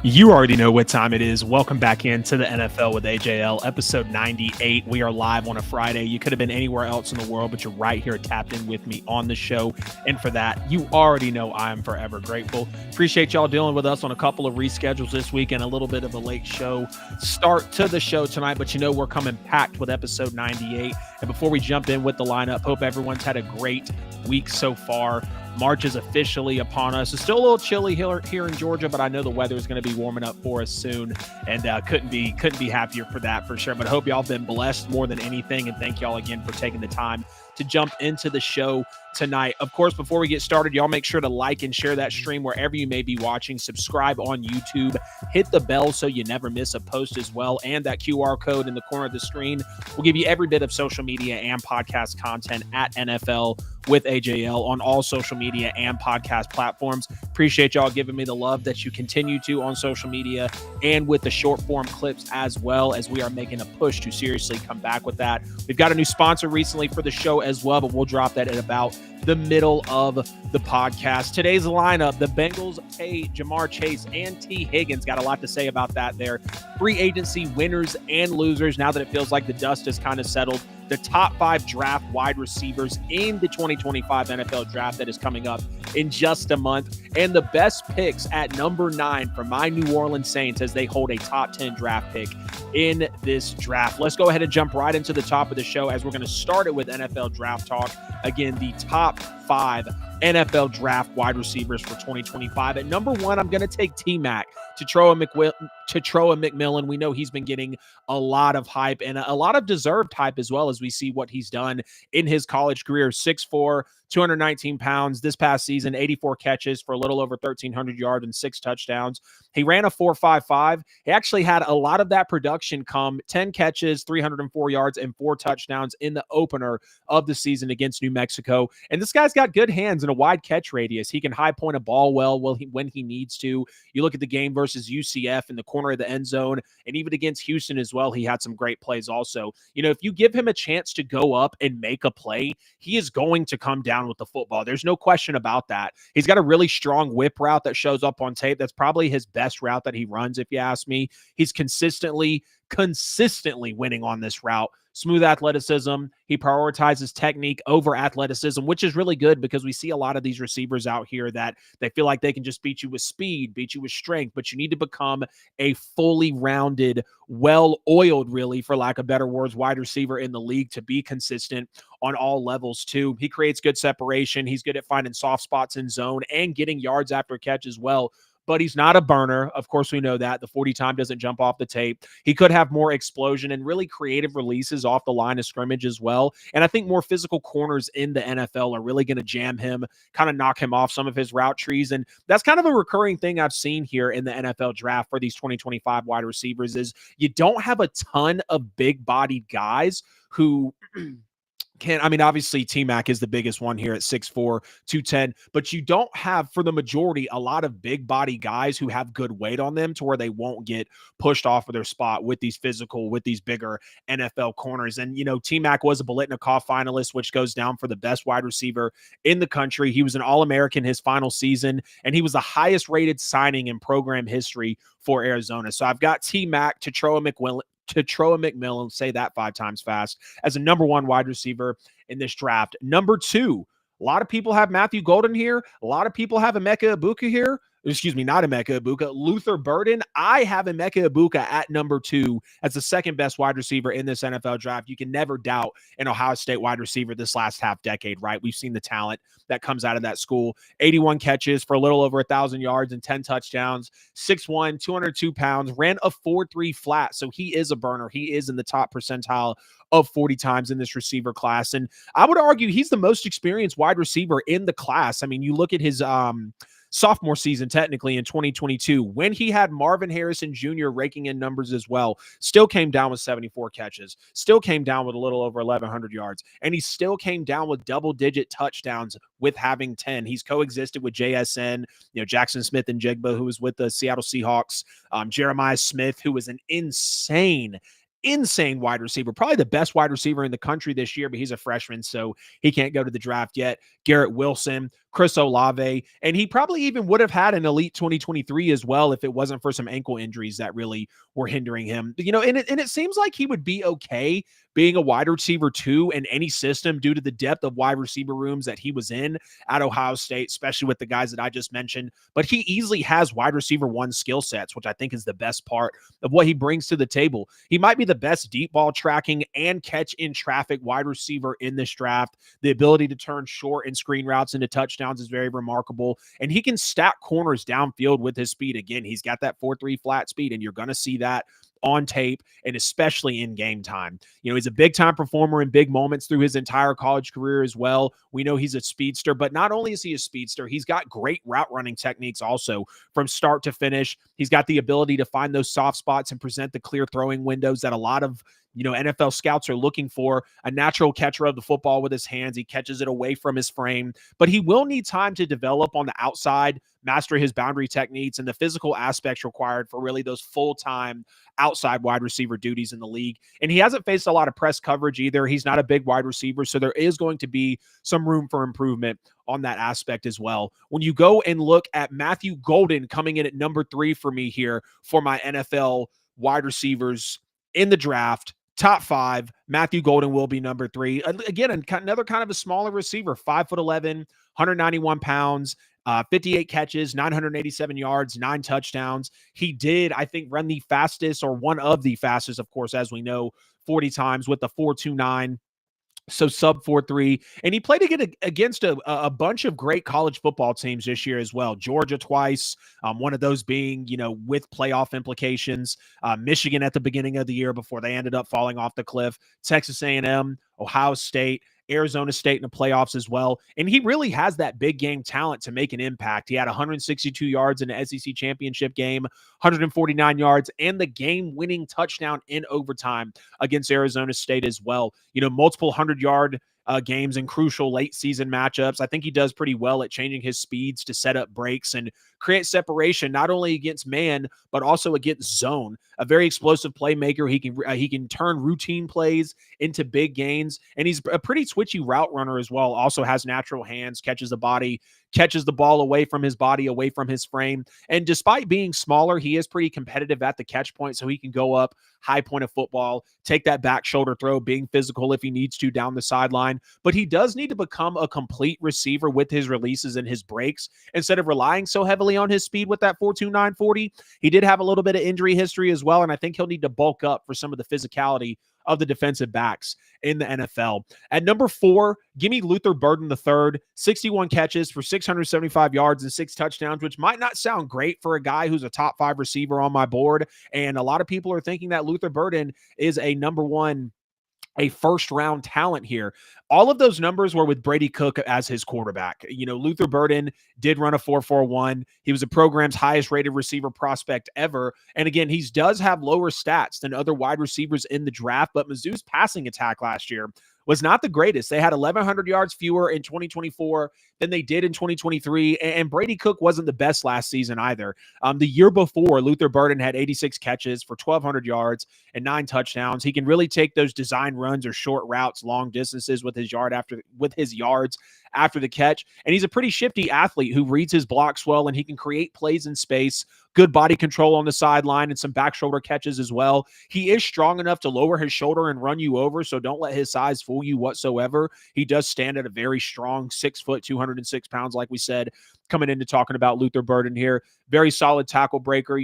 You already know what time it is. Welcome back into the NFL with AJL, episode 98. We are live on a Friday. You could have been anywhere else in the world, but you're right here tapped in with me on the show. And for that, you already know I am forever grateful. Appreciate y'all dealing with us on a couple of reschedules this week and a little bit of a late show start to the show tonight. But you know we're coming packed with episode 98. And before we jump in with the lineup, hope everyone's had a great week so far. March is officially upon us. It's still a little chilly here in Georgia, but I know the weather is going to be warming up for us soon, and couldn't be happier for that for sure. But I hope y'all have been blessed more than anything, and thank y'all again for taking the time to jump into the show tonight. Of course, before we get started, y'all make sure to like and share that stream wherever you may be watching. Subscribe on YouTube. Hit the bell so you never miss a post as well. And that QR code in the corner of the screen will give you every bit of social media and podcast content at NFL with AJL on all social media and podcast platforms. Appreciate y'all giving me the love that you continue to on social media and with the short form clips as well, as we are making a push to seriously come back with that. We've got a new sponsor recently for the show as well, but we'll drop that at about the middle of the podcast. Today's lineup: the Bengals pay Jamar Chase and T. Higgins. Got a lot to say about that there. Free agency winners and losers now that it feels like the dust has kind of settled. The top 5 draft wide receivers in the 2025 NFL draft that is coming up in just a month. And the best picks at number 9 for my New Orleans Saints as they hold a top 10 draft pick in this draft. Let's go ahead and jump right into the top of the show as we're going to start it with NFL draft talk. Again, the top 5 NFL draft wide receivers for 2025. At number 1, I'm going to take T-Mac, Tetroa McMillan. We know he's been getting a lot of hype and a lot of deserved hype as well, as we see what he's done in his college career. 6'4", 219 pounds. This past season, 84 catches for a little over 1,300 yards and 6 touchdowns. He ran a 4.55. He actually had a lot of that production come 10 catches, 304 yards, and 4 touchdowns in the opener of the season against New Mexico. And this guy's got good hands and a wide catch radius. He can high point a ball well when he needs to. You look at the game versus UCF in the corner of the end zone, and even against Houston as well, he had some great plays also. You know, if you give him a chance to go up and make a play, he is going to come down with the football. There's no question about that. He's got a really strong whip route that shows up on tape. That's probably his best route that he runs, if you ask me. He's consistently winning on this route. Smooth athleticism. He prioritizes technique over athleticism, which is really good because we see a lot of these receivers out here that they feel like they can just beat you with speed, beat you with strength, but you need to become a fully rounded, well-oiled, really, for lack of better words, wide receiver in the league to be consistent on all levels too. He creates good separation. He's good at finding soft spots in zone and getting yards after catch as well. But he's not a burner. Of course, we know that. The 40 time doesn't jump off the tape. He could have more explosion and really creative releases off the line of scrimmage as well. And I think more physical corners in the NFL are really going to jam him, kind of knock him off some of his route trees. And that's kind of a recurring thing I've seen here in the NFL draft for these 2025 wide receivers is you don't have a ton of big-bodied guys who obviously T-Mac is the biggest one here at 6'4", 210, but you don't have, for the majority, a lot of big body guys who have good weight on them to where they won't get pushed off of their spot with these bigger NFL corners. And, you know, T-Mac was a Biletnikoff finalist, which goes down for the best wide receiver in the country. He was an All-American his final season, and he was the highest rated signing in program history for Arizona. So I've got T-Mac, Tetroa McMillan, say that 5 times fast, as a number 1 wide receiver in this draft. Number 2, a lot of people have Matthew Golden here. A lot of people have Emeka Egbuka here. Excuse me, not Emeka Egbuka, Luther Burden. I have Emeka Egbuka at number 2 as the second best wide receiver in this NFL draft. You can never doubt an Ohio State wide receiver this last half decade, right? We've seen the talent that comes out of that school. 81 catches for a little over 1,000 yards and 10 touchdowns, 6'1", 202 pounds, ran a 4.3 flat. So he is a burner. He is in the top percentile of 40 times in this receiver class. And I would argue he's the most experienced wide receiver in the class. I mean, you look at his sophomore season, technically in 2022, when he had Marvin Harrison Jr. raking in numbers as well, still came down with 74 catches, still came down with a little over 1,100 yards, and he still came down with double-digit touchdowns with having 10. He's coexisted with JSN, Jackson Smith and Jigba, who was with the Seattle Seahawks, Jeremiah Smith, who was an insane wide receiver, probably the best wide receiver in the country this year, but he's a freshman, so he can't go to the draft yet. Garrett Wilson, Chris Olave, and he probably even would have had an elite 2023 as well if it wasn't for some ankle injuries that really were hindering him. And it seems like he would be okay being a wide receiver two in any system due to the depth of wide receiver rooms that he was in at Ohio State, especially with the guys that I just mentioned. But he easily has wide receiver one skill sets, which I think is the best part of what he brings to the table. He might be the best deep ball tracking and catch in traffic wide receiver in this draft. The ability to turn short and screen routes into touchdowns is very remarkable. And he can stack corners downfield with his speed. Again, he's got that 4.3 flat speed, and you're going to see that on tape and especially in game time. He's a big time performer in big moments through his entire college career as well. We know he's a speedster, but not only is he a speedster, he's got great route running techniques also from start to finish. He's got the ability to find those soft spots and present the clear throwing windows that a lot of NFL scouts are looking for. A natural catcher of the football with his hands. He catches it away from his frame, but he will need time to develop on the outside, master his boundary techniques and the physical aspects required for really those full-time outside wide receiver duties in the league. And he hasn't faced a lot of press coverage either. He's not a big wide receiver, so there is going to be some room for improvement on that aspect as well. When you go and look at Matthew Golden coming in at number 3 for me here for my NFL wide receivers in the draft, top 5, Matthew Golden will be number 3. Again, another kind of a smaller receiver, 5'11", 191 pounds, 58 catches, 987 yards, 9 touchdowns. He did, I think, run the fastest, or one of the fastest, of course, as we know, 40 times with the 4.29. So sub 4.3, and he played against a bunch of great college football teams this year as well. Georgia twice, one of those being, with playoff implications. Michigan at the beginning of the year before they ended up falling off the cliff. Texas A&M, Ohio State, Arizona State in the playoffs as well. And he really has that big game talent to make an impact. He had 162 yards in the SEC championship game, 149 yards, and the game-winning touchdown in overtime against Arizona State as well. Multiple 100-yard games in crucial late season matchups. I think he does pretty well at changing his speeds to set up breaks and create separation, not only against man, but also against zone. A very explosive playmaker. He can turn routine plays into big gains, and he's a pretty twitchy route runner as well. Also has natural hands, catches the ball away from his body, away from his frame. And despite being smaller, he is pretty competitive at the catch point, so he can go up high point of football, take that back shoulder throw, being physical if he needs to down the sideline. But he does need to become a complete receiver with his releases and his breaks instead of relying so heavily on his speed with that 4.29 40. He did have a little bit of injury history as well, and I think he'll need to bulk up for some of the physicality of the defensive backs in the NFL. At number 4, give me Luther Burden III, 61 catches for 675 yards and 6 touchdowns, which might not sound great for a guy who's a top 5 receiver on my board. And a lot of people are thinking that Luther Burden is a first-round talent here. All of those numbers were with Brady Cook as his quarterback. Luther Burden did run a 4.41. He was the program's highest-rated receiver prospect ever. And again, he does have lower stats than other wide receivers in the draft, but Mizzou's passing attack last year was not the greatest. They had 1,100 yards fewer in 2024 than they did in 2023, and Brady Cook wasn't the best last season either. The year before, Luther Burden had 86 catches for 1,200 yards and 9 touchdowns. He can really take those design runs or short routes, long distances with his yards after the catch, and he's a pretty shifty athlete who reads his blocks well, and he can create plays in space. Good body control on the sideline and some back shoulder catches as well. He is strong enough to lower his shoulder and run you over, so don't let his size fool you whatsoever. He does stand at a very strong 6 foot, 206 pounds, like we said, coming into talking about Luther Burden here. Very solid tackle breaker.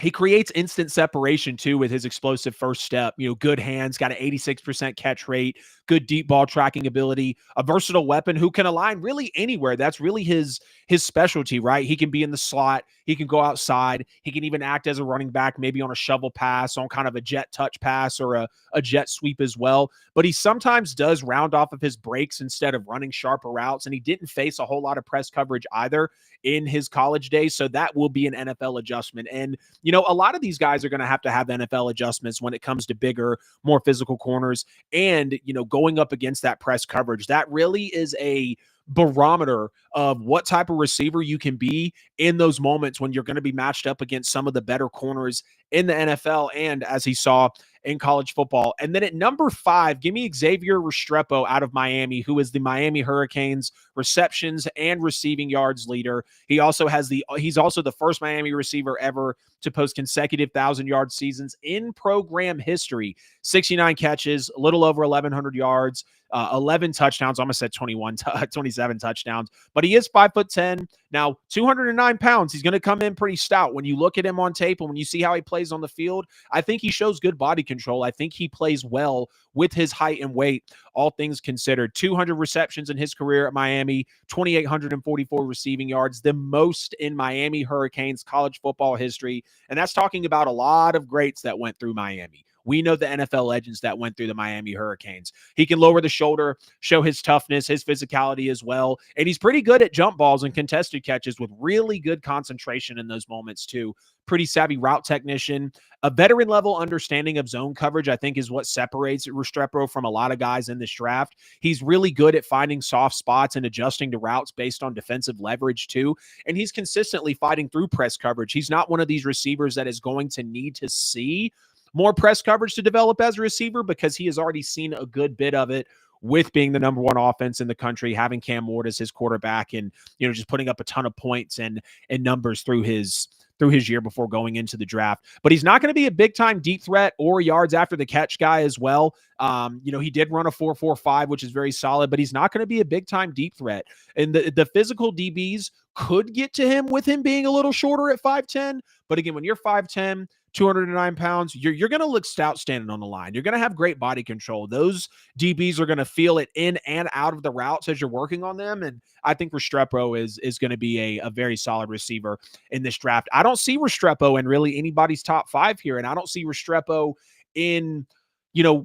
He creates instant separation, too, with his explosive first step. Good hands, got an 86% catch rate, good deep ball tracking ability, a versatile weapon who can align really anywhere. That's really his specialty, right? He can be in the slot. He can go outside. He can even act as a running back, maybe on a shovel pass, on kind of a jet touch pass or a jet sweep as well. But he sometimes does round off of his breaks instead of running sharper routes, and he didn't face a whole lot of press coverage either in his college days, so that will be an NFL adjustment. And a lot of these guys are going to have NFL adjustments when it comes to bigger, more physical corners and, going up against that press coverage. That really is a barometer of what type of receiver you can be in those moments when you're going to be matched up against some of the better corners in the NFL. And as he saw in college football. And then at number 5, give me Xavier Restrepo out of Miami, who is the Miami Hurricanes receptions and receiving yards leader. He's also the first Miami receiver ever to post consecutive 1,000-yard seasons in program history. 69 catches, a little over 1,100 yards, 11 touchdowns. I almost said 27 touchdowns, but he is 5'10". Now, 209 pounds. He's going to come in pretty stout. When you look at him on tape and when you see how he plays on the field, I think he shows good body control. I think he plays well with his height and weight, all things considered. 200 receptions in his career at Miami, 2,844 receiving yards, the most in Miami Hurricanes college football history. And that's talking about a lot of greats that went through Miami. We know the NFL legends that went through the Miami Hurricanes. He can lower the shoulder, show his toughness, his physicality as well. And he's pretty good at jump balls and contested catches with really good concentration in those moments too. Pretty savvy route technician. A veteran level understanding of zone coverage, I think, is what separates Restrepo from a lot of guys in this draft. He's really good at finding soft spots and adjusting to routes based on defensive leverage too. And he's consistently fighting through press coverage. He's not one of these receivers that is going to need to see more press coverage to develop as a receiver because he has already seen a good bit of it with being the number one offense in the country, having Cam Ward as his quarterback and, just putting up a ton of points and numbers through his year before going into the draft. But he's not going to be a big time deep threat or yards after the catch guy as well. He did run a 4.45, which is very solid, but he's not going to be a big time deep threat. And the physical DBs could get to him with him being a little shorter at 5'10". But again, when you're 5'10", 209 pounds, you're going to look stout standing on the line. You're going to have great body control. Those DBs are going to feel it in and out of the routes as you're working on them. And I think Restrepo is going to be a very solid receiver in this draft. I don't see Restrepo in really anybody's top 5 here. And I don't see Restrepo in,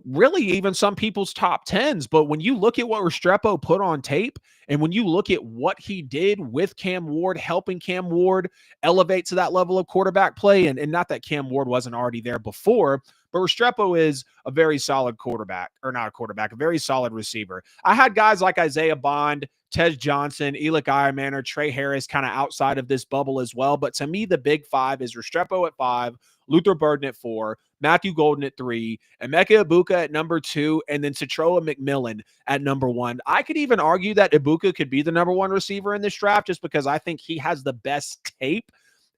really even some people's top 10s. But when you look at what Restrepo put on tape, and when you look at what he did with Cam Ward, helping Cam Ward elevate to that level of quarterback play, and not that Cam Ward wasn't already there before, but Restrepo is a very solid quarterback, or not a quarterback, a very solid receiver. I had guys like Isaiah Bond, Tez Johnson, Elick Eiermanner, Trey Harris kind of outside of this bubble as well. But to me, the big 5 is Restrepo at 5, Luther Burden at 4, Matthew Golden at 3, Emeka Ibuka at number 2, and then Citroa McMillan at number 1. I could even argue that Ibuka could be the number 1 receiver in this draft just because I think he has the best tape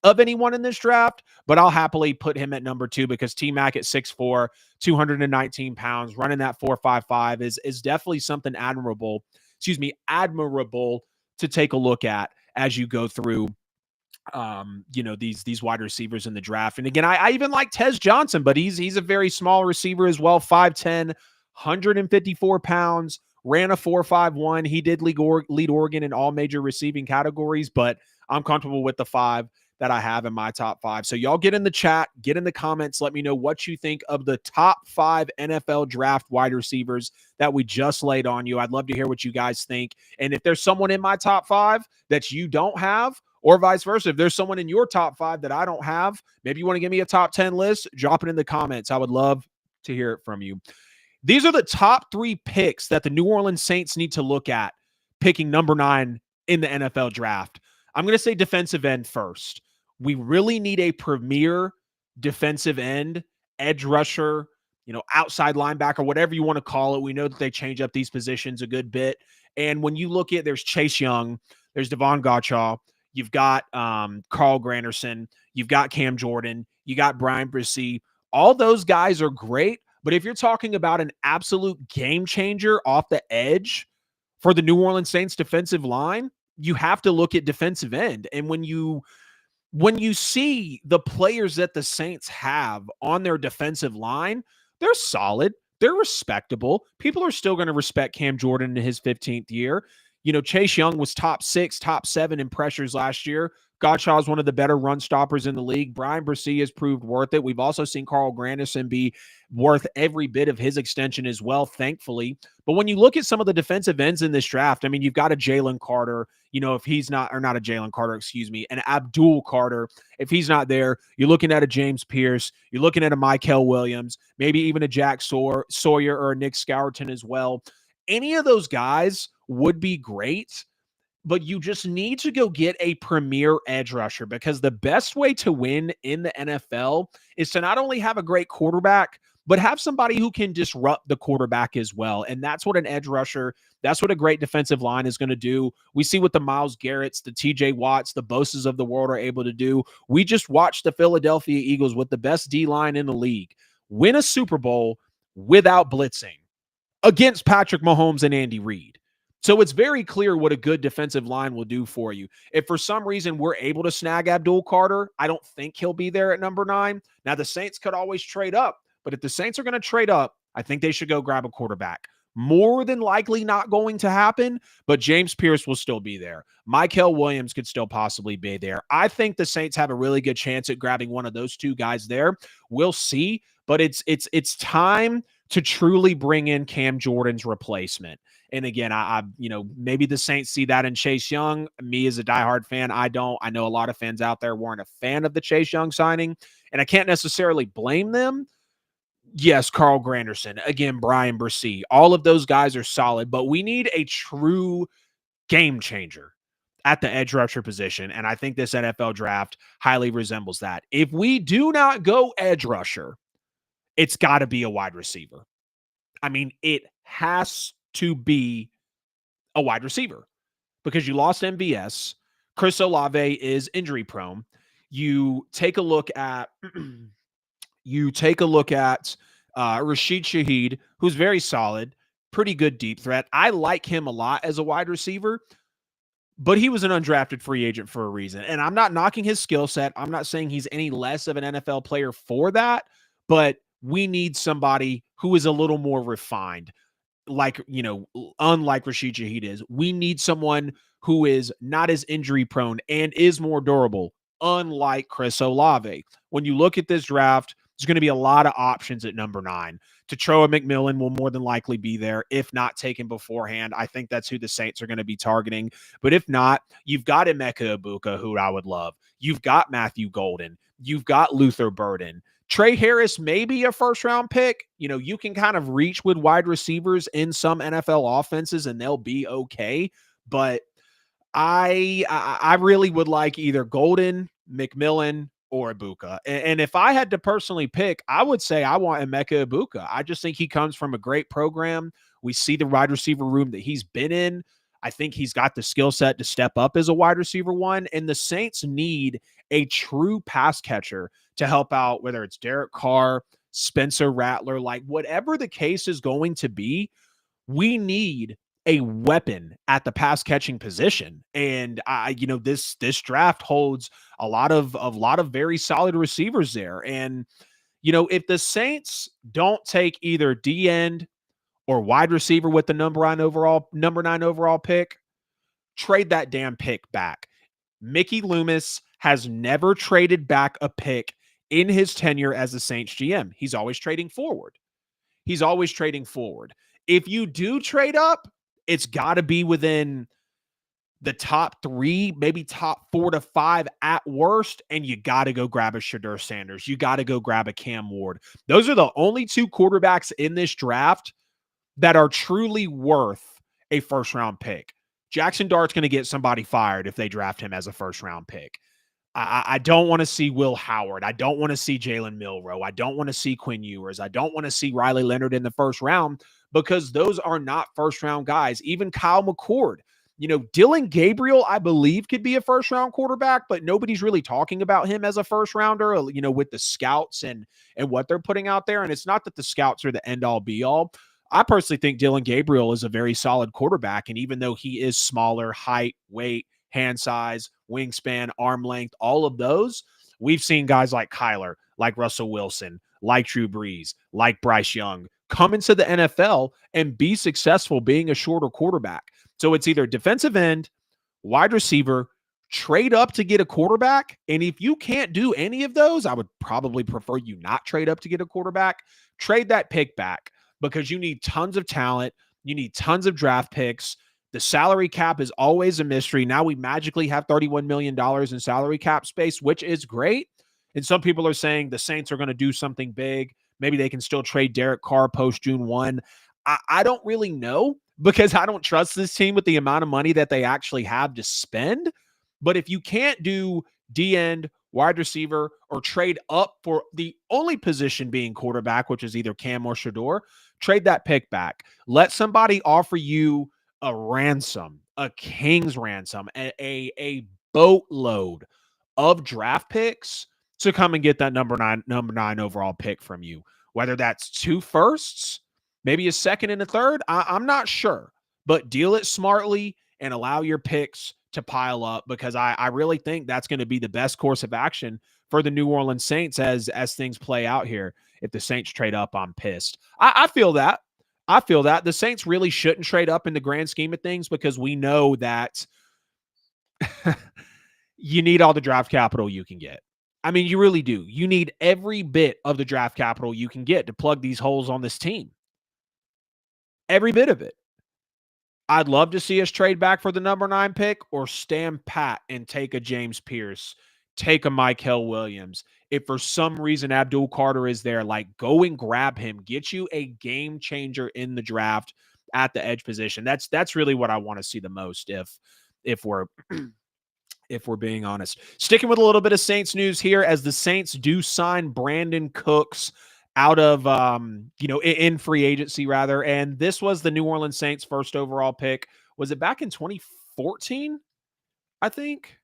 of anyone in this draft, but I'll happily put him at number 2 because T-Mac at 6'4", 219 pounds, running that 4.55 is definitely something admirable to take a look at as you go through these wide receivers in the draft. And again, I even like Tez Johnson, but he's a very small receiver as well. 5'10", 154 pounds, ran a 4.51. He did lead Oregon in all major receiving categories, but I'm comfortable with the 5 that I have in my top 5. So y'all get in the chat, get in the comments, let me know what you think of the top 5 NFL draft wide receivers that we just laid on you. I'd love to hear what you guys think. And if there's someone in my top 5 that you don't have, or vice versa, if there's someone in your top 5 that I don't have, maybe you want to give me a top 10 list, drop it in the comments. I would love to hear it from you. These are the top 3 picks that the New Orleans Saints need to look at picking number 9 in the NFL draft. I'm going to say defensive end first. We really need a premier defensive end, edge rusher, outside linebacker, whatever you want to call it. We know that they change up these positions a good bit. And when you look at, there's Chase Young, there's Devon Gottschall, you've got Carl Granderson, you've got Cam Jordan, you got Brian Bresee. All those guys are great, but if you're talking about an absolute game changer off the edge for the New Orleans Saints defensive line, you have to look at defensive end. And when you see the players that the Saints have on their defensive line, they're solid. They're respectable. People are still going to respect Cam Jordan in his 15th year. Chase Young was top 6, top 7 in pressures last year. Gottschall is one of the better run stoppers in the league. Brian Bresee has proved worth it. We've also seen Carl Granderson be worth every bit of his extension as well, thankfully. But when you look at some of the defensive ends in this draft, I mean, you've got a Jalen Carter, if he's not, or not a Jalen Carter, an Abdul Carter. If he's not there, you're looking at a James Pierce. You're looking at a Mykel Williams, maybe even a Jack Sawyer or a Nick Scourton as well. Any of those guys would be great, but you just need to go get a premier edge rusher because the best way to win in the NFL is to not only have a great quarterback, but have somebody who can disrupt the quarterback as well. And that's what an edge rusher, that's what a great defensive line is going to do. We see what the Myles Garretts, the TJ Watts, the Boses of the world are able to do. We just watched the Philadelphia Eagles with the best D line in the league win a Super Bowl without blitzing against Patrick Mahomes and Andy Reid. So it's very clear what a good defensive line will do for you. If for some reason we're able to snag Abdul Carter, I don't think he'll be there at number 9. Now, the Saints could always trade up, but if the Saints are going to trade up, I think they should go grab a quarterback. More than likely not going to happen, but James Pierce will still be there. Mykel Williams could still possibly be there. I think the Saints have a really good chance at grabbing one of those two guys there. We'll see, but it's time to truly bring in Cam Jordan's replacement. And again, I maybe the Saints see that in Chase Young. Me as a diehard fan, I don't. I know a lot of fans out there weren't a fan of the Chase Young signing, and I can't necessarily blame them. Yes, Carl Granderson, again, Brian Bresee, all of those guys are solid, but we need a true game changer at the edge rusher position, and I think this NFL draft highly resembles that. If we do not go edge rusher, it's got to be a wide receiver. I mean, it has to be a wide receiver because you lost MVS. Chris Olave is injury prone. You take a look at Rashid Shaheed, who's very solid, pretty good deep threat. I like him a lot as a wide receiver, but he was an undrafted free agent for a reason. And I'm not knocking his skill set. I'm not saying he's any less of an NFL player for that, but we need somebody who is a little more refined. Like, unlike Rashid Shaheed is, we need someone who is not as injury prone and is more durable, unlike Chris Olave. When you look at this draft, there's going to be a lot of options at number 9. Tetroa McMillan will more than likely be there, if not taken beforehand. I think that's who the Saints are going to be targeting. But if not, you've got Emeka Ibuka, who I would love. You've got Matthew Golden. You've got Luther Burden. Trey Harris may be a first-round pick. You can kind of reach with wide receivers in some NFL offenses, and they'll be okay. But I really would like either Golden, McMillan, or Ibuka. And if I had to personally pick, I would say I want Emeka Ibuka. I just think he comes from a great program. We see the wide receiver room that he's been in. I think he's got the skill set to step up as a wide receiver 1. And the Saints need a true pass catcher to help out, whether it's Derek Carr, Spencer Rattler, like whatever the case is going to be, we need a weapon at the pass catching position. And this draft holds a lot of very solid receivers there. And, if the Saints don't take either D end or wide receiver with the number 9 overall pick, trade that damn pick back. Mickey Loomis has never traded back a pick in his tenure as a Saints GM. He's always trading forward. If you do trade up, it's got to be within the top 3, maybe top 4 to 5 at worst, and you got to go grab a Shedeur Sanders. You got to go grab a Cam Ward. Those are the only 2 quarterbacks in this draft that are truly worth a first-round pick. Jackson Dart's going to get somebody fired if they draft him as a first-round pick. I don't want to see Will Howard. I don't want to see Jalen Milroe. I don't want to see Quinn Ewers. I don't want to see Riley Leonard in the first round because those are not first-round guys. Even Kyle McCord. Dylan Gabriel, I believe, could be a first-round quarterback, but nobody's really talking about him as a first-rounder, with the scouts and what they're putting out there. And it's not that the scouts are the end-all, be-all. I personally think Dylan Gabriel is a very solid quarterback, and even though he is smaller, height, weight, hand size, wingspan, arm length, all of those, we've seen guys like Kyler, like Russell Wilson, like Drew Brees, like Bryce Young come into the NFL and be successful being a shorter quarterback. So it's either defensive end, wide receiver, trade up to get a quarterback. And if you can't do any of those, I would probably prefer you not trade up to get a quarterback. Trade that pick back because you need tons of talent. You need tons of draft picks. The salary cap is always a mystery. Now we magically have $31 million in salary cap space, which is great. And some people are saying the Saints are going to do something big. Maybe they can still trade Derek Carr post June 1. I don't really know because I don't trust this team with the amount of money that they actually have to spend. But if you can't do D-end, wide receiver, or trade up for the only position being quarterback, which is either Cam or Shador, trade that pick back. Let somebody offer you a ransom, a king's ransom, a boatload of draft picks to come and get that number nine overall pick from you. Whether that's 2 firsts, maybe a second and a third, I'm not sure. But deal it smartly and allow your picks to pile up, because I really think that's going to be the best course of action for the New Orleans Saints as things play out here. If the Saints trade up, I'm pissed. I feel that. I feel that the Saints really shouldn't trade up in the grand scheme of things, because we know that you need all the draft capital you can get. I mean, you really do. You need every bit of the draft capital you can get to plug these holes on this team. Every bit of it. I'd love to see us trade back for the number 9 pick, or stand pat and take a James Pierce, take a Mykel Williams. If for some reason Abdul Carter is there, like, go and grab him. Get you a game changer in the draft at the edge position. That's really what I want to see the most if we're if we're being honest. Sticking with a little bit of Saints news here, as the Saints do sign Brandin Cooks out of in free agency rather. And this was the New Orleans Saints first overall pick. Was it back in 2014? I think.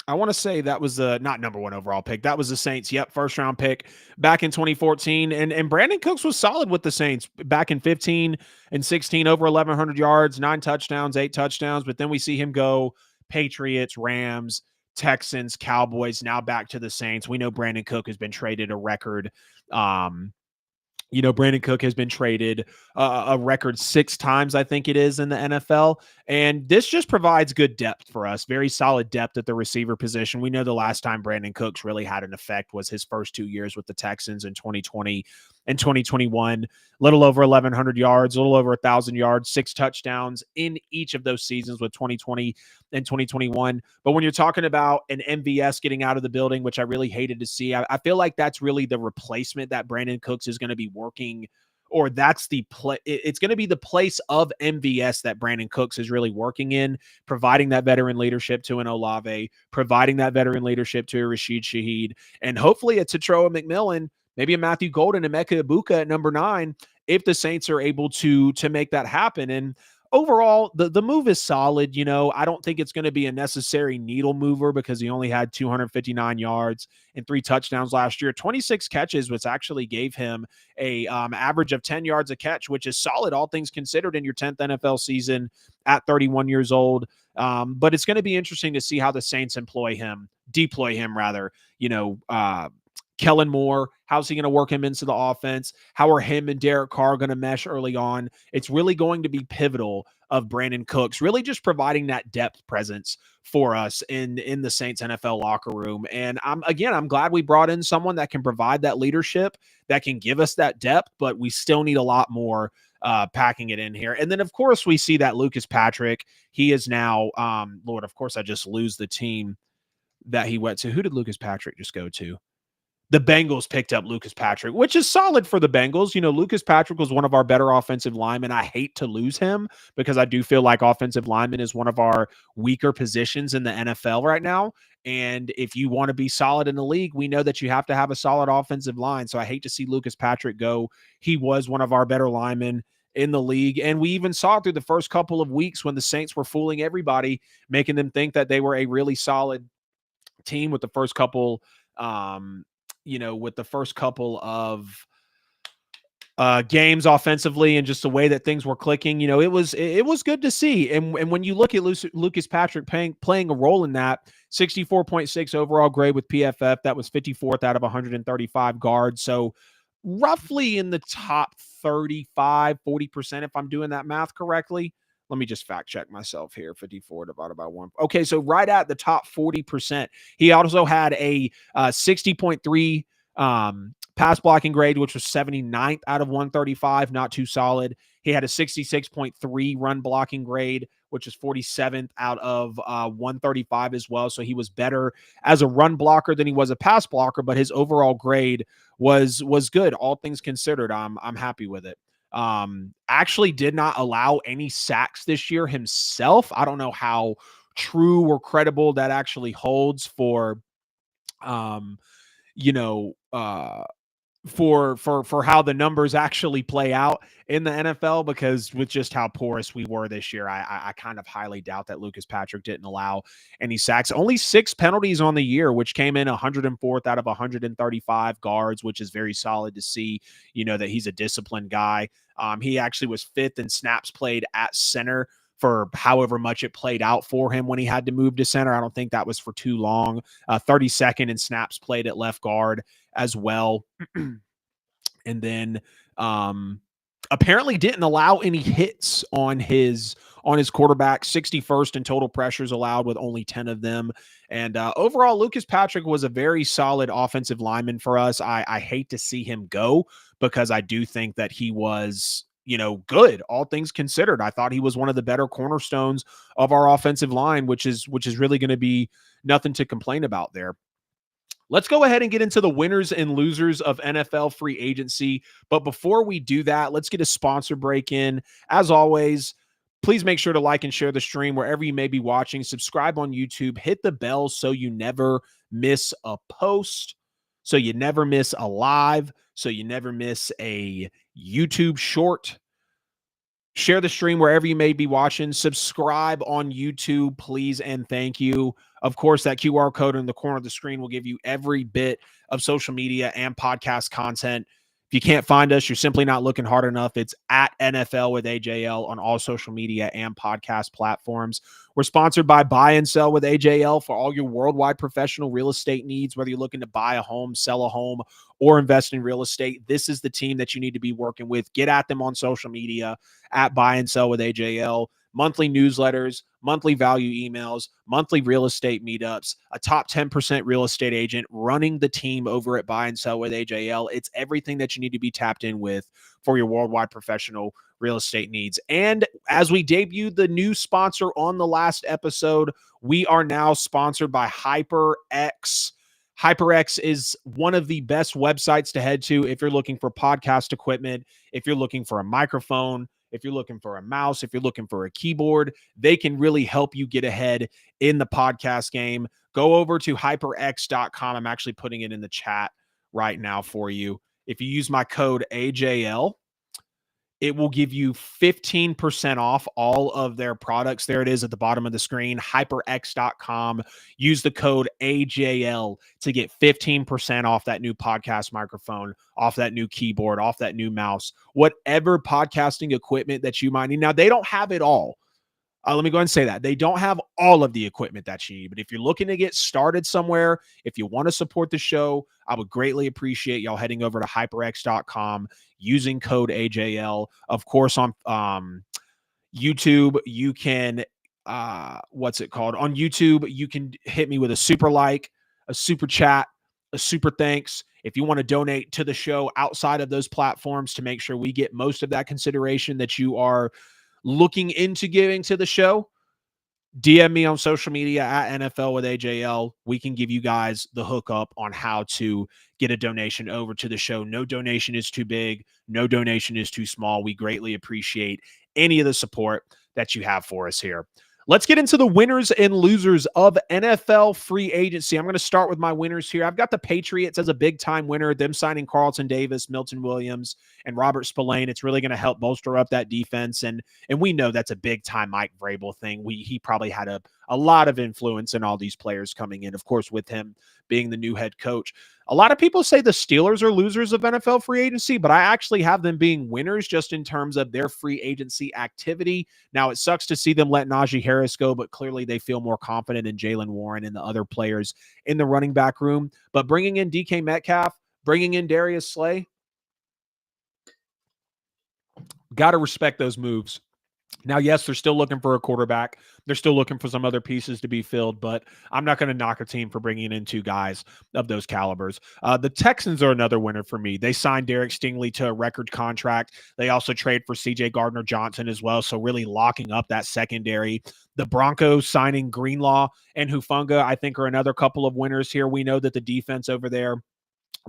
I want to say that was the not number 1 overall pick. That was the Saints. Yep, first round pick back in 2014. And Brandin Cooks was solid with the Saints back in 15 and 16, over 1,100 yards, 9 touchdowns, 8 touchdowns. But then we see him go Patriots, Rams, Texans, Cowboys, now back to the Saints. We know Brandin Cook has been traded a record. Brandin Cook has been traded a record 6 times, I think it is, in the NFL. And this just provides good depth for us, very solid depth at the receiver position. We know the last time Brandin Cooks really had an effect was his first 2 years with the Texans in 2020 and 2021. Little over 1,100 yards, a little over 1,000 yards, 6 touchdowns in each of those seasons with 2020 and 2021. But when you're talking about an MVS getting out of the building, which I really hated to see, I feel like that's really the replacement that Brandin Cooks is going to be working, or that's the play. It's going to be the place of MVS that Brandin Cooks is really working in, providing that veteran leadership to an Olave, providing that veteran leadership to a Rashid Shaheed, and hopefully a Tetroa McMillan, maybe a Matthew Golden, and Emeka Ibuka at number 9, if the Saints are able to make that happen. And overall, the move is solid. I don't think it's going to be a necessary needle mover, because he only had 259 yards and 3 touchdowns last year, 26 catches, which actually gave him a average of 10 yards a catch, which is solid, all things considered, in your 10th NFL season at 31 years old. But it's going to be interesting to see how the Saints deploy him. Kellen Moore, how's he going to work him into the offense? How are him and Derek Carr going to mesh early on? It's really going to be pivotal of Brandin Cooks really just providing that depth presence for us in the Saints NFL locker room. And I'm glad we brought in someone that can provide that leadership, that can give us that depth, but we still need a lot more packing it in here. And then, of course, we see that Lucas Patrick, he is now, Lord, of course, I just lose the team that he went to. Who did Lucas Patrick just go to? The Bengals picked up Lucas Patrick, which is solid for the Bengals. Lucas Patrick was one of our better offensive linemen. I hate to lose him, because I do feel like offensive lineman is one of our weaker positions in the NFL right now. And if you want to be solid in the league, we know that you have to have a solid offensive line. So I hate to see Lucas Patrick go. He was one of our better linemen in the league. And we even saw through the first couple of weeks when the Saints were fooling everybody, making them think that they were a really solid team with the first couple of games offensively, and just the way that things were clicking, it was good to see. And when you look at Lucas Patrick playing a role in that, 64.6 overall grade with PFF, that was 54th out of 135 guards. So roughly in the top 40%, if I'm doing that math correctly. Let me just fact check myself here. 54 divided by 1. Okay, so right at the top 40%. He also had a 60.3 pass blocking grade, which was 79th out of 135, not too solid. He had a 66.3 run blocking grade, which is 47th out of 135 as well. So he was better as a run blocker than he was a pass blocker, but his overall grade was good. All things considered, I'm happy with it. Actually did not allow any sacks this year himself. I don't know how true or credible that actually holds for um, you know, for how the numbers actually play out in the NFL, because with just how porous we were this year, I kind of highly doubt that Lucas Patrick didn't allow any sacks. Only 6 penalties on the year, which came in 104th out of 135 guards, which is very solid to see, that he's a disciplined guy. He actually was 5th in snaps played at center for however much it played out for him when he had to move to center. I don't think that was for too long. 32nd in snaps played at left guard as well. And then apparently didn't allow any hits on his quarterback. 61st in total pressures allowed with only 10 of them. And overall, Lucas Patrick was a very solid offensive lineman for us. I hate to see him go, because I do think that he was, good, all things considered. I thought he was one of the better cornerstones of our offensive line, which is really going to be nothing to complain about there. Let's go ahead and get into the winners and losers of NFL free agency. But before we do that, let's get a sponsor break in. As always, please make sure to like and share the stream wherever you may be watching. Subscribe on YouTube. Hit the bell so you never miss a post, so you never miss a live, so you never miss a YouTube short. Share the stream wherever you may be watching. Subscribe on YouTube, please, and thank you. Of course, that QR code in the corner of the screen will give you every bit of social media and podcast content. If you can't find us, you're simply not looking hard enough. It's at NFL with AJL on all social media and podcast platforms. We're sponsored by Buy and Sell with AJL for all your worldwide professional real estate needs, whether you're looking to buy a home, sell a home, or invest in real estate. This is the team that you need to be working with. Get at them on social media at Buy and Sell with AJL. Monthly newsletters, monthly value emails, monthly real estate meetups, a top 10% real estate agent running the team over at Buy and Sell with AJL. It's everything that you need to be tapped in with for your worldwide professional real estate needs. And as we debuted the new sponsor on the last episode, we are now sponsored by HyperX. HyperX is one of the best websites to head to if you're looking for podcast equipment, if you're looking for a microphone, if you're looking for a mouse, if you're looking for a keyboard. They can really help you get ahead in the podcast game. Go over to hyperx.com. I'm actually putting it in the chat right now for you. If you use my code AJL, it will give you 15% off all of their products. There it is at the bottom of the screen, hyperx.com. Use the code AJL to get 15% off that new podcast microphone, off that new keyboard, off that new mouse, whatever podcasting equipment that you might need. Now, they don't have it all. Let me go ahead and say that. They don't have all of the equipment that you need, but if you're looking to get started somewhere, if you want to support the show, I would greatly appreciate y'all heading over to hyperx.com using code AJL. Of course, on YouTube, you can, what's it called? On YouTube, you can hit me with a super like, a super chat, a super thanks. If you want to donate to the show outside of those platforms to make sure we get most of that consideration that you are looking into giving to the show, DM me on social media at NFL with AJL. We can give you guys the hookup on how to get a donation over to the show. No donation is too big. No donation is too small. We greatly appreciate any of the support that you have for us here. Let's get into the winners and losers of NFL free agency. I'm going to start with my winners here. I've got the Patriots as a big-time winner, them signing Carlton Davis, Milton Williams, and Robert Spillane. It's really going to help bolster up that defense, and we know that's a big-time Mike Vrabel thing. He probably had a lot of influence in all these players coming in, of course, with him being the new head coach. A lot of people say the Steelers are losers of NFL free agency, but I actually have them being winners just in terms of their free agency activity. Now, it sucks to see them let Najee Harris go, but clearly they feel more confident in Jaylen Warren and the other players in the running back room. But bringing in DK Metcalf, bringing in Darius Slay, got to respect those moves. Now, yes, they're still looking for a quarterback. They're still looking for some other pieces to be filled, but I'm not going to knock a team for bringing in 2 guys of those calibers. The Texans are another winner for me. They signed Derek Stingley to a record contract. They also trade for C.J. Gardner-Johnson as well, so really locking up that secondary. The Broncos signing Greenlaw and Hufanga, I think, are another couple of winners here. We know that the defense over there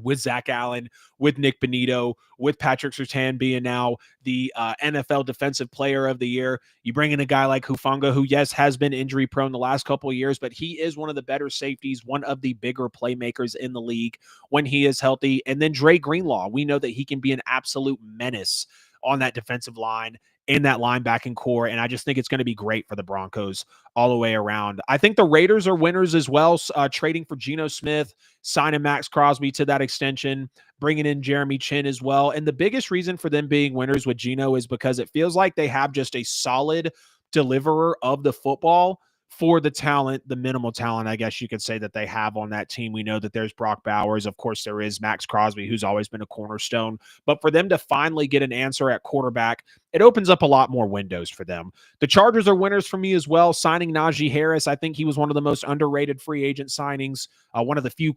with Zach Allen, with Nick Bonito, with Patrick Surtain being now the NFL Defensive Player of the Year. You bring in a guy like Hufanga, who, yes, has been injury prone the last couple of years, but he is one of the better safeties, one of the bigger playmakers in the league when he is healthy. And then Dre Greenlaw, we know that he can be an absolute menace on that defensive line, in that linebacking core. And I just think it's going to be great for the Broncos all the way around. I think the Raiders are winners as well, trading for Geno Smith, signing Max Crosby to that extension, bringing in Jeremy Chin as well. And the biggest reason for them being winners with Geno is because it feels like they have just a solid deliverer of the football for the talent, the minimal talent, I guess you could say, that they have on that team. We know that there's Brock Bowers. Of course, there is Max Crosby, who's always been a cornerstone. But for them to finally get an answer at quarterback, it opens up a lot more windows for them. The Chargers are winners for me as well. Signing Najee Harris, I think he was one of the most underrated free agent signings, one of the few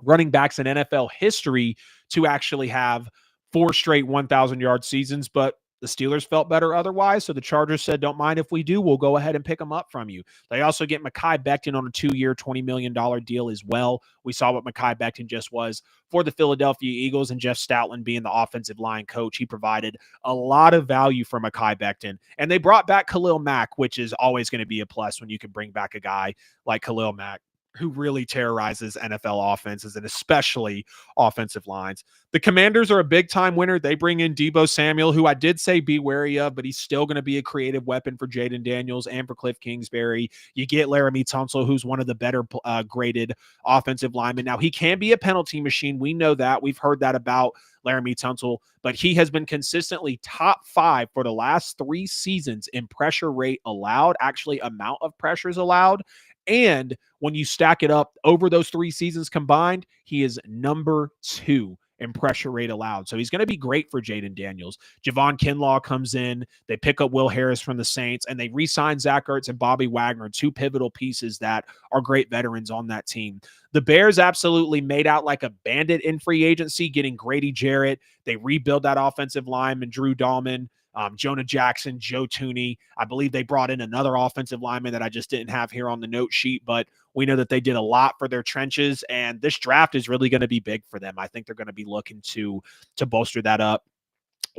running backs in NFL history to actually have 4 straight 1,000-yard seasons, but the Steelers felt better otherwise, so the Chargers said, don't mind if we do. We'll go ahead and pick them up from you. They also get Mekhi Becton on a 2-year, $20 million deal as well. We saw what Mekhi Becton just was for the Philadelphia Eagles, and Jeff Stoutland being the offensive line coach, he provided a lot of value for Mekhi Becton. And they brought back Khalil Mack, which is always going to be a plus when you can bring back a guy like Khalil Mack, who really terrorizes NFL offenses and especially offensive lines. The Commanders are a big-time winner. They bring in Deebo Samuel, who I did say be wary of, but he's still going to be a creative weapon for Jaden Daniels and for Cliff Kingsbury. You get Laramie Tunsil, who's one of the better graded offensive linemen. Now, he can be a penalty machine. We know that. We've heard that about Laramie Tunsil, but he has been consistently top 5 for the last 3 seasons in pressure rate allowed, actually amount of pressures allowed. And when you stack it up over those 3 seasons combined, he is number 2 in pressure rate allowed. So he's going to be great for Jaden Daniels. Javon Kinlaw comes in. They pick up Will Harris from the Saints, and they re-sign Zach Ertz and Bobby Wagner, 2 pivotal pieces that are great veterans on that team. The Bears absolutely made out like a bandit in free agency, getting Grady Jarrett. They rebuild that offensive line and Drew Dahlman, Jonah Jackson, Joe Tooney. I believe they brought in another offensive lineman that I just didn't have here on the note sheet, but we know that they did a lot for their trenches, and this draft is really going to be big for them. I think they're going to be looking to bolster that up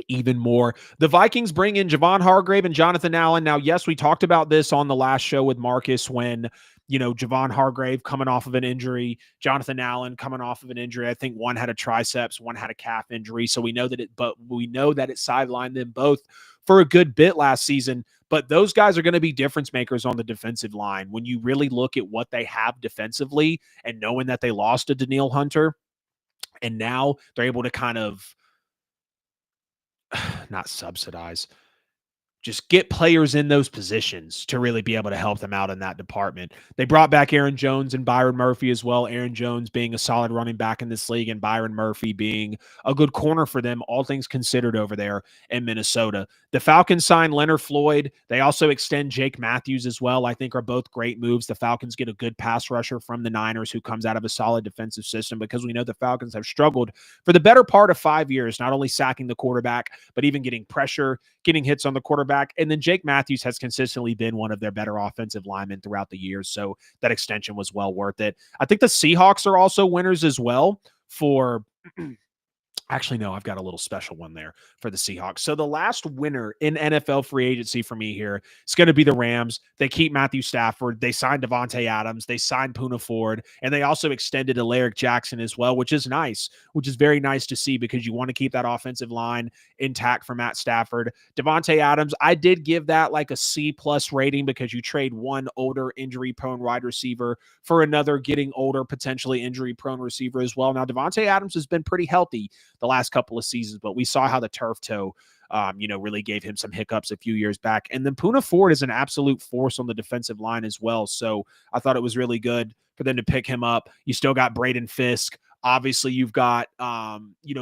even more. The Vikings bring in Javon Hargrave and Jonathan Allen. Now, yes, we talked about this on the last show with Marcus when, Javon Hargrave coming off of an injury, Jonathan Allen coming off of an injury. I think one had a triceps, one had a calf injury. So we know that it sidelined them both for a good bit last season. But those guys are going to be difference makers on the defensive line when you really look at what they have defensively and knowing that they lost to Danielle Hunter. And now they're able to kind of not subsidize, just get players in those positions to really be able to help them out in that department. They brought back Aaron Jones and Byron Murphy as well. Aaron Jones being a solid running back in this league and Byron Murphy being a good corner for them, all things considered over there in Minnesota. The Falcons sign Leonard Floyd. They also extend Jake Matthews as well. I think are both great moves. The Falcons get a good pass rusher from the Niners who comes out of a solid defensive system, because we know the Falcons have struggled for the better part of 5 years, not only sacking the quarterback, but even getting pressure, getting hits on the quarterback. And then Jake Matthews has consistently been one of their better offensive linemen throughout the years. So that extension was well worth it. I think the Seahawks are also winners as well for actually, no, I've got a little special one there for the Seahawks. So the last winner in NFL free agency for me here is going to be the Rams. They keep Matthew Stafford. They signed Devontae Adams. They signed Poona Ford. And they also extended Alaric Jackson as well, which is nice, which is very nice to see, because you want to keep that offensive line intact for Matt Stafford. Devontae Adams, I did give that like a C+ rating, because you trade one older injury-prone wide receiver for another getting older, potentially injury-prone receiver as well. Now, Devontae Adams has been pretty healthy the last couple of seasons, but we saw how the turf toe, really gave him some hiccups a few years back. And then Poona Ford is an absolute force on the defensive line as well. So I thought it was really good for them to pick him up. You still got Braden Fisk. Obviously, you've got,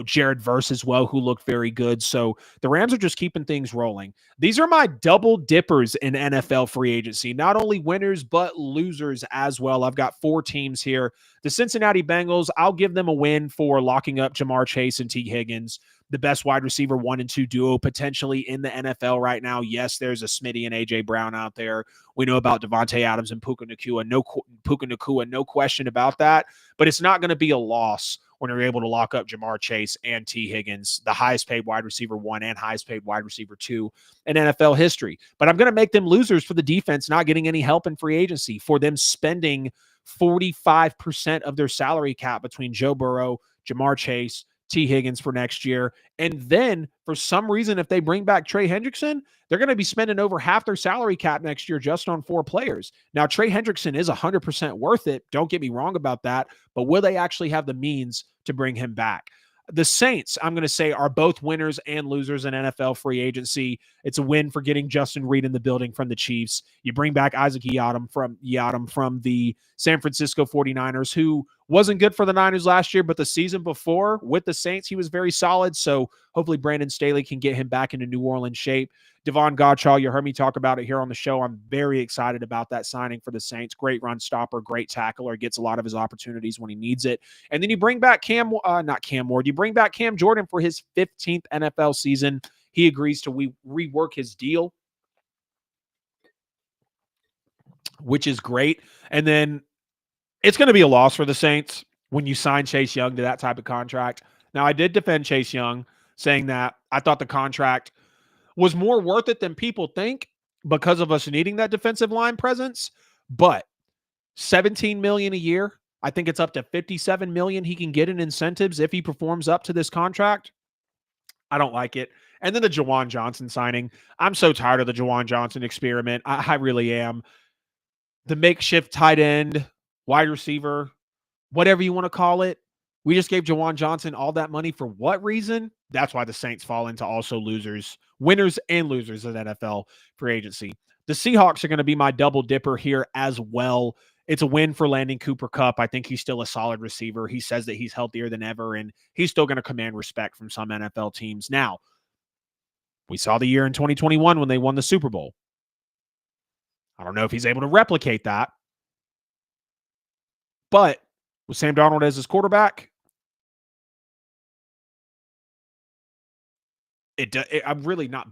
Jared Verse as well, who looked very good. So the Rams are just keeping things rolling. These are my double dippers in NFL free agency. Not only winners, but losers as well. I've got 4 teams here. The Cincinnati Bengals, I'll give them a win for locking up Jamar Chase and T. Higgins. the best wide receiver 1 and 2 duo potentially in the NFL right now. Yes, there's a Smitty and A.J. Brown out there. We know about Devontae Adams and Puka Nacua. No question about that. But it's not going to be a loss when you're able to lock up Jamar Chase and T. Higgins, the highest paid wide receiver 1 and highest paid wide receiver 2 in NFL history. But I'm going to make them losers for the defense not getting any help in free agency, for them spending 45% of their salary cap between Joe Burrow, Jamar Chase, T. Higgins for next year. And then for some reason, if they bring back Trey Hendrickson, they're going to be spending over half their salary cap next year just on 4 players. Now, Trey Hendrickson is 100% worth it. Don't get me wrong about that. But will they actually have the means to bring him back? The Saints, I'm going to say, are both winners and losers in NFL free agency. It's a win for getting Justin Reed in the building from the Chiefs. You bring back Isaac Yiadom from the San Francisco 49ers, who wasn't good for the Niners last year, but the season before with the Saints, he was very solid. So hopefully Brandon Staley can get him back into New Orleans shape. Devon Godchaux, you heard me talk about it here on the show. I'm very excited about that signing for the Saints. Great run stopper, great tackler, gets a lot of his opportunities when he needs it. And then you bring back not Cam Ward, you bring back Cam Jordan for his 15th NFL season. He agrees to rework his deal, which is great. And then it's going to be a loss for the Saints when you sign Chase Young to that type of contract. Now, I did defend Chase Young, saying that I thought the contract was more worth it than people think because of us needing that defensive line presence. But $17 million a year, I think it's up to $57 million he can get in incentives if he performs up to this contract. I don't like it. And then the Jawan Johnson signing. I'm so tired of the Jawan Johnson experiment. I really am. The makeshift tight end, wide receiver, whatever you want to call it. We just gave Jawan Johnson all that money for what reason? That's why the Saints fall into also losers, winners and losers in NFL free agency. The Seahawks are going to be my double dipper here as well. It's a win for landing Cooper Kupp. I think he's still a solid receiver. He says that he's healthier than ever, and he's still going to command respect from some NFL teams. Now, we saw the year in 2021 when they won the Super Bowl. I don't know if he's able to replicate that. But with Sam Darnold as his quarterback, I'm really not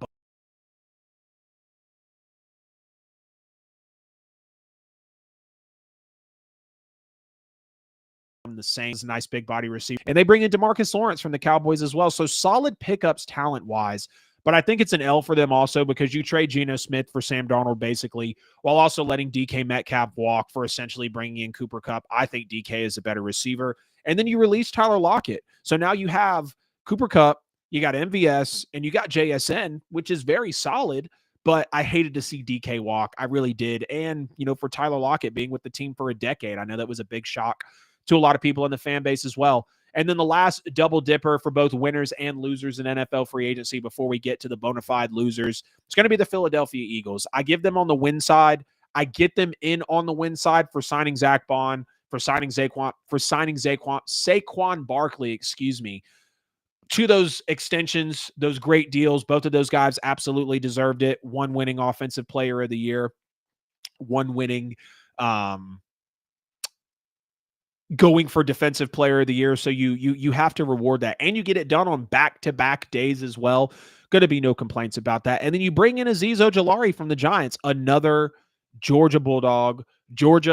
the Saints, nice big body receiver. And they bring in DeMarcus Lawrence from the Cowboys as well. So solid pickups talent-wise. But I think it's an L for them also because you trade Geno Smith for Sam Darnold basically, while also letting DK Metcalf walk for essentially bringing in Cooper Kupp. I think DK is a better receiver. And then you release Tyler Lockett. So now you have Cooper Kupp, you got MVS, and you got JSN, which is very solid. But I hated to see DK walk. I really did. And, for Tyler Lockett being with the team for a decade, I know that was a big shock to a lot of people in the fan base as well. And then the last double dipper for both winners and losers in NFL free agency before we get to the bona fide losers, it's going to be the Philadelphia Eagles. I give them on the win side. I get them in on the win side for signing Zach Bond, for signing Saquon Barkley, to those extensions, those great deals. Both of those guys absolutely deserved it. One winning offensive player of the year, one winning going for defensive player of the year. So you have to reward that. And you get it done on back-to-back days as well. Going to be no complaints about that. And then you bring in Azeez Ojulari from the Giants, another Georgia Bulldog,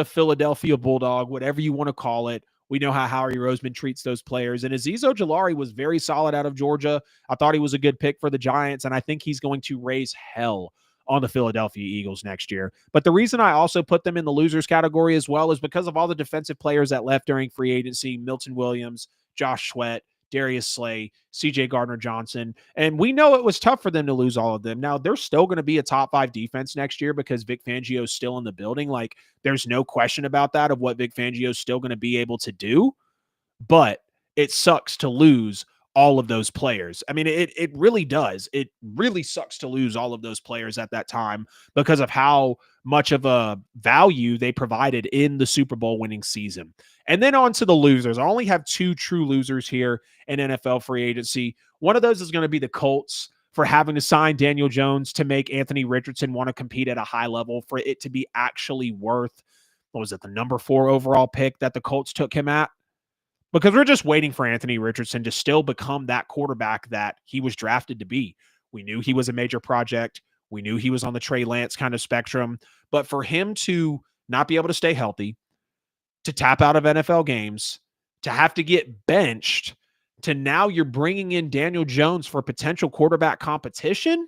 Philadelphia Bulldog, whatever you want to call it. We know how Howie Roseman treats those players. And Azeez Ojulari was very solid out of Georgia. I thought he was a good pick for the Giants, and I think he's going to raise hell on the Philadelphia Eagles next year. But the reason I also put them in the losers category as well is because of all the defensive players that left during free agency: Milton Williams, Josh Sweat, Darius Slay, CJ Gardner-Johnson. And we know it was tough for them to lose all of them. Now, they're still going to be a top 5 defense next year because Vic Fangio is still in the building. Like, there's no question about that, of what Vic Fangio is still going to be able to do. But it sucks to lose all of those players. I mean, it really does. It really sucks to lose all of those players at that time because of how much of a value they provided in the Super Bowl winning season. And then on to the losers. I only have 2 true losers here in NFL free agency. One of those is going to be the Colts for having to sign Daniel Jones to make Anthony Richardson want to compete at a high level, for it to be actually worth, what was it, the number 4 overall pick that the Colts took him at? because we're just waiting for Anthony Richardson to still become that quarterback that he was drafted to be. We knew he was a major project. We knew he was on the Trey Lance kind of spectrum. But for him to not be able to stay healthy, to tap out of NFL games, to have to get benched, to now you're bringing in Daniel Jones for potential quarterback competition,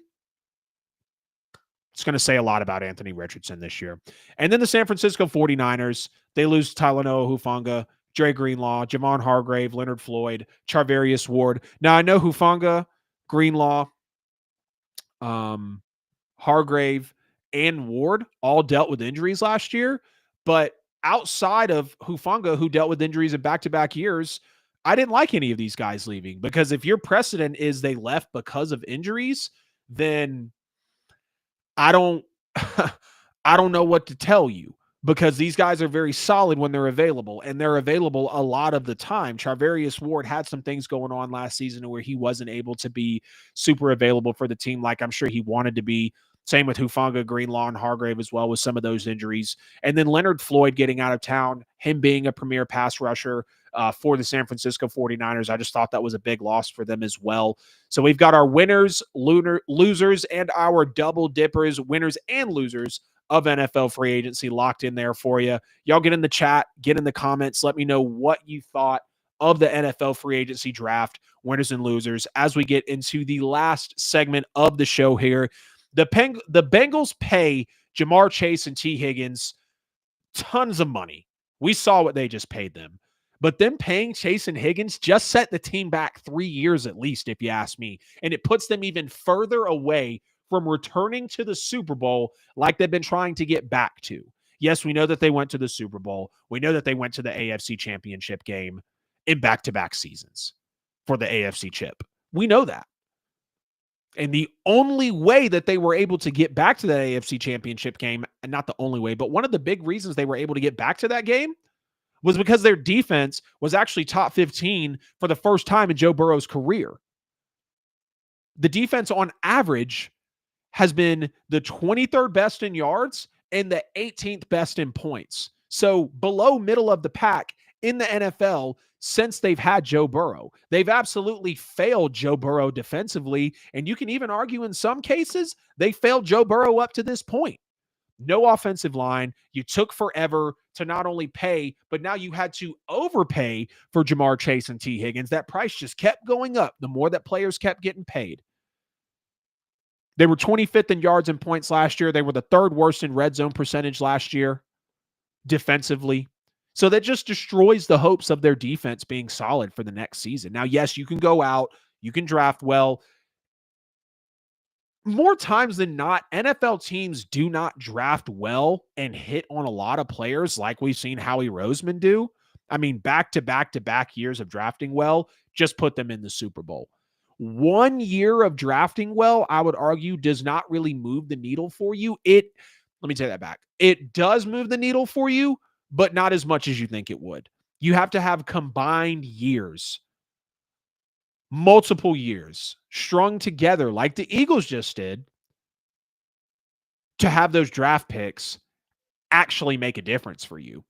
it's going to say a lot about Anthony Richardson this year. And then the San Francisco 49ers, they lose Talanoa Hufanga, Dre Greenlaw, Javon Hargrave, Leonard Floyd, Charvarius Ward. Now, I know Hufanga, Greenlaw, Hargrave, and Ward all dealt with injuries last year, but outside of Hufanga, who dealt with injuries in back-to-back years, I didn't like any of these guys leaving, because if your precedent is they left because of injuries, then I don't I don't know what to tell you, because these guys are very solid when they're available, and they're available a lot of the time. Charvarius Ward had some things going on last season where he wasn't able to be super available for the team like I'm sure he wanted to be. Same with Hufanga, Greenlaw, and Hargrave as well, with some of those injuries. And then Leonard Floyd getting out of town, him being a premier pass rusher for the San Francisco 49ers. I just thought that was a big loss for them as well. So we've got our winners, losers, and our double dippers, winners and losers of NFL free agency locked in there for you. Y'all get in the chat, get in the comments. Let me know what you thought of the NFL free agency draft, winners and losers, as we get into the last segment of the show here. The Bengals pay Jamar Chase and T. Higgins tons of money. We saw what they just paid them. But them paying Chase and Higgins just set the team back 3 years at least, if you ask me. And it puts them even further away from returning to the Super Bowl like they've been trying to get back to. Yes, we know that they went to the Super Bowl. We know that they went to the AFC Championship game in back-to-back seasons for the AFC chip. We know that. And the only way that they were able to get back to that AFC Championship game, and not the only way, but one of the big reasons they were able to get back to that game was because their defense was actually top 15 for the first time in Joe Burrow's career. The defense on average has been the 23rd best in yards and the 18th best in points. So below middle of the pack in the NFL since they've had Joe Burrow. They've absolutely failed Joe Burrow defensively, and you can even argue in some cases they failed Joe Burrow up to this point. No offensive line. You took forever to not only pay, but now you had to overpay for Jamar Chase and T. Higgins. That price just kept going up the more that players kept getting paid. They were 25th in yards and points last year. They were the third worst in red zone percentage last year defensively. So that just destroys the hopes of their defense being solid for the next season. Now, yes, you can go out, you can draft well. More times than not, NFL teams do not draft well and hit on a lot of players like we've seen Howie Roseman do. I mean, back-to-back years of drafting well just put them in the Super Bowl. 1 year of drafting well, I would argue, does not really move the needle for you. Let me take that back. It does move the needle for you, but not as much as you think it would. You have to have combined years, multiple years, strung together like the Eagles just did, to have those draft picks actually make a difference for you.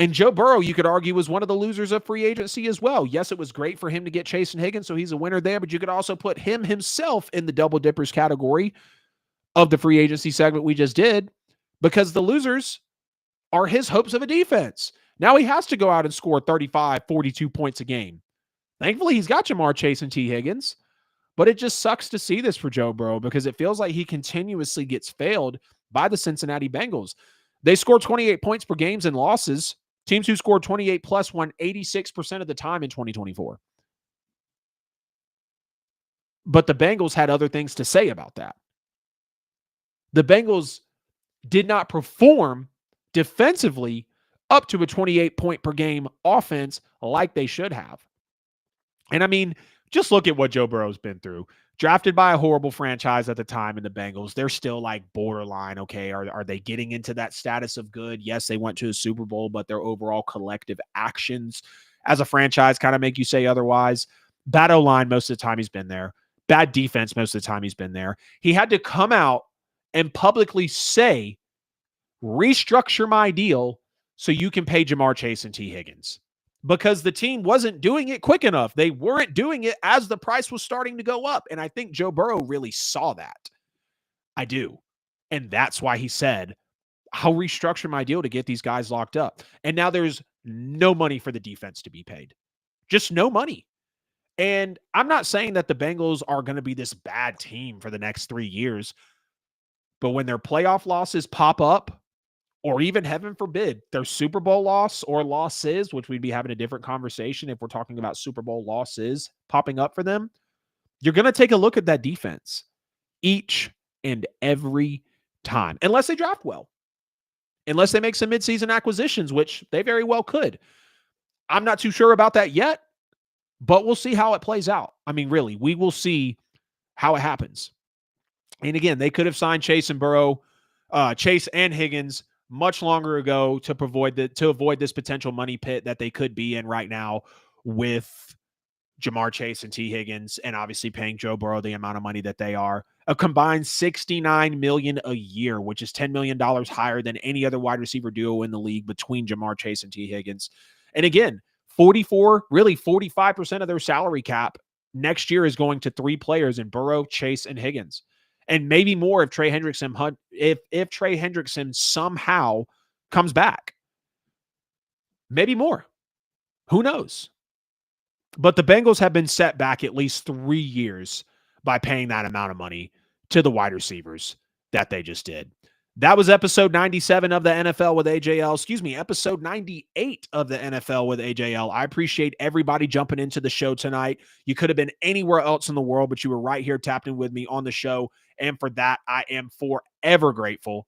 And Joe Burrow, you could argue, was one of the losers of free agency as well. Yes, it was great for him to get Chase and Higgins, so he's a winner there, but you could also put him himself in the double dippers category of the free agency segment we just did, because the losers are his hopes of a defense. Now he has to go out and score 35, 42 points a game. Thankfully, he's got Jamar Chase and T. Higgins, but it just sucks to see this for Joe Burrow because it feels like he continuously gets failed by the Cincinnati Bengals. They scored 28 points per games in losses. Teams who scored 28 plus won 86% of the time in 2024. But the Bengals had other things to say about that. The Bengals did not perform defensively up to a 28 point per game offense like they should have. And I mean, just look at what Joe Burrow's been through. Drafted by a horrible franchise at the time in the Bengals. They're still like borderline. Okay, are they getting into that status of good? Yes, they went to a Super Bowl, but their overall collective actions as a franchise kind of make you say otherwise. Bad O-line most of the time he's been there. Bad defense most of the time he's been there. He had to come out and publicly say, restructure my deal so you can pay Jamar Chase and T. Higgins. because the team wasn't doing it quick enough. They weren't doing it as the price was starting to go up. And I think Joe Burrow really saw that. I do. And that's why he said, I'll restructure my deal to get these guys locked up. And now there's no money for the defense to be paid. Just no money. And I'm not saying that the Bengals are going to be this bad team for the next 3 years, but when their playoff losses pop up, or even heaven forbid, their Super Bowl loss or losses, which we'd be having a different conversation if we're talking about Super Bowl losses popping up for them, you're going to take a look at that defense each and every time, unless they draft well, unless they make some midseason acquisitions, which they very well could. I'm not too sure about that yet, but we'll see how it plays out. I mean, really, we will see how it happens. And again, they could have signed Chase and Higgins much longer ago to avoid this potential money pit that they could be in right now with Jamar Chase and T. Higgins, and obviously paying Joe Burrow the amount of money that they are. A combined $69 million a year, which is $10 million higher than any other wide receiver duo in the league between Jamar Chase and T. Higgins. And again, 45% of their salary cap next year is going to 3 players in Burrow, Chase, and Higgins. And maybe more if Trey Hendrickson somehow comes back. Maybe more. Who knows? But the Bengals have been set back at least 3 years by paying that amount of money to the wide receivers that they just did. That was episode 97 of the NFL with AJL. Episode 98 of the NFL with AJL. I appreciate everybody jumping into the show tonight. You could have been anywhere else in the world, but you were right here tapped in with me on the show. And for that, I am forever grateful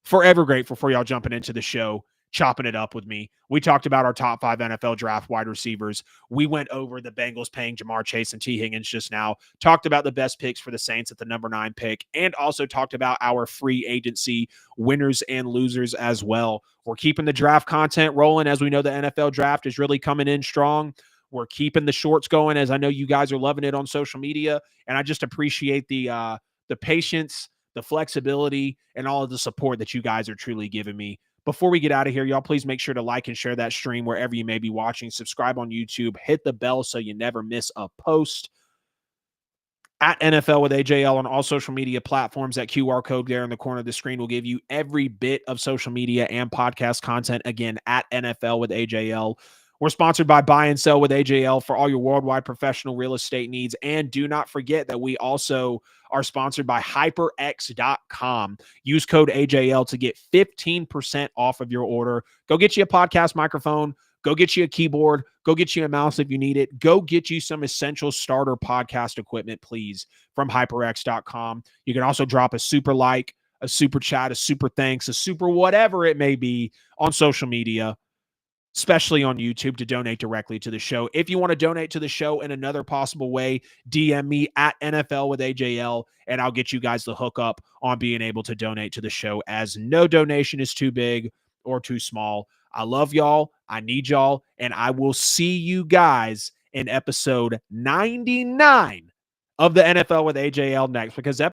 for y'all jumping into the show, chopping it up with me. We talked about our top 5 NFL draft wide receivers. We went over the Bengals paying Jamar Chase and T. Higgins just now, talked about the best picks for the Saints at the number 9 pick, and also talked about our free agency winners and losers as well. We're keeping the draft content rolling, as we know the NFL draft is really coming in strong. We're keeping the shorts going, as I know you guys are loving it on social media, and I just appreciate the patience, the flexibility, and all of the support that you guys are truly giving me. Before we get out of here, y'all, please make sure to like and share that stream wherever you may be watching. Subscribe on YouTube. Hit the bell so you never miss a post. At NFL with AJL on all social media platforms. That QR code there in the corner of the screen will give you every bit of social media and podcast content. Again, at NFL with AJL. We're sponsored by Buy and Sell with AJL for all your worldwide professional real estate needs. And do not forget that we also are sponsored by HyperX.com. Use code AJL to get 15% off of your order. Go get you a podcast microphone. Go get you a keyboard. Go get you a mouse if you need it. Go get you some essential starter podcast equipment, please, from HyperX.com. You can also drop a super like, a super chat, a super thanks, a super whatever it may be on social media, especially on YouTube, to donate directly to the show. If you want to donate to the show in another possible way, DM me at NFL with AJL, and I'll get you guys the hookup on being able to donate to the show, as no donation is too big or too small. I love y'all. I need y'all. And I will see you guys in episode 99 of the NFL with AJL next, because